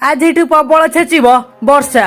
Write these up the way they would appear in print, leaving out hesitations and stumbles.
आज प्रबल छेचिब वर्षा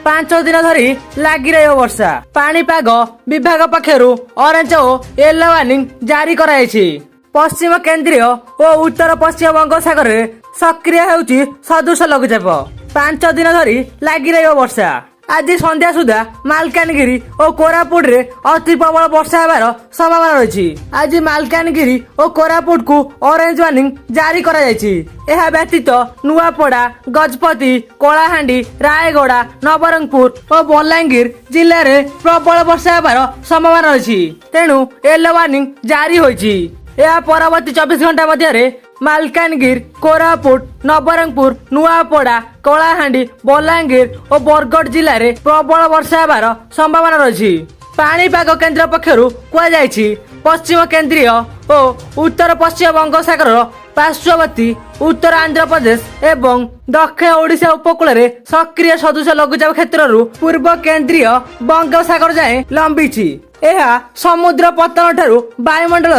5 दिन धरी लगी रही वर्षा। पाणीपाग विभाग पक्षर ऑरेंज और येलो वार्निंग जारी कराई। पश्चिम केंद्रीय और उत्तर पश्चिम बंगोपसागर में सक्रिय होउची सदृश लघुचाप। 5 दिन धरी लगी रही वर्षा। आज संध्या सुधा मालकानगिरी और कोरापुट रे अति प्रबल वर्षा होबार संभावना रही। आज मालकानगिरी और कोरापुट को ऑरेंज वार्निंग जारी करा जायछि। यह व्यतीत नुआपड़ा, गजपति, कलाहांडी, रायगड़ा, नवरंगपुर और बलांगीर जिले में प्रबल वर्षा होबार संभावना रही। तेणु येलो वार्निंग जारी होइछि। यह परवर्ती 24 घंटा मध्य मालकानगिर, कोरापुट, नवरंगपुर, नुआपड़ा, कलाहांडी, बलांगीर और बरगढ़ जिले में प्रबल वर्षा होबार संभावना रही। पाणीपाग केन्द्र पक्षर कहुଯାଇଛି पश्चिम केंद्रीय और उत्तर पश्चिम बंगोपसागर पार्श्ववर्ती उत्तर आंध्र प्रदेश एवं दक्षिण ओडिशा उपकूल में सक्रिय सदृश लघुचाप क्षेत्र पूर्व केंद्रीय बंगोपसागर जाए लंबी। यह समुद्र पतन ठारू वायुमंडल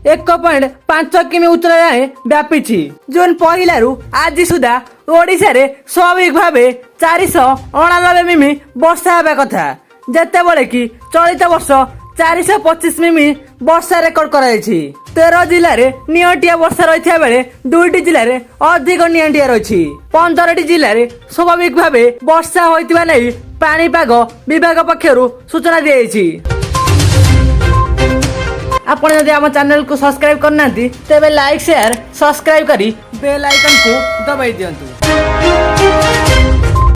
1.5 किमी उत्तर जाए व्यापी। जून 1 आज सुधा ओडिशा रे स्वाभाविक भाव 489 मिमी वर्षा होगा कथा, जेतेबेले कि चलित वर्ष 425 मिमी वर्षा रेकर्ड कराई। 13 जिले में नियंटिया वर्षा रही बेले 2टी जिले में अधिक नियंटिया रही। 15टी जिले में स्वाभाविक भाव वर्षा होइतिबा नै पाणीपाग विभाग पक्षर सूचना दी। आपण यदि आम चैनल को सब्सक्राइब करना तेबे लाइक शेयर सब्सक्राइब करी बेल आइकन को दबाई दियंतु।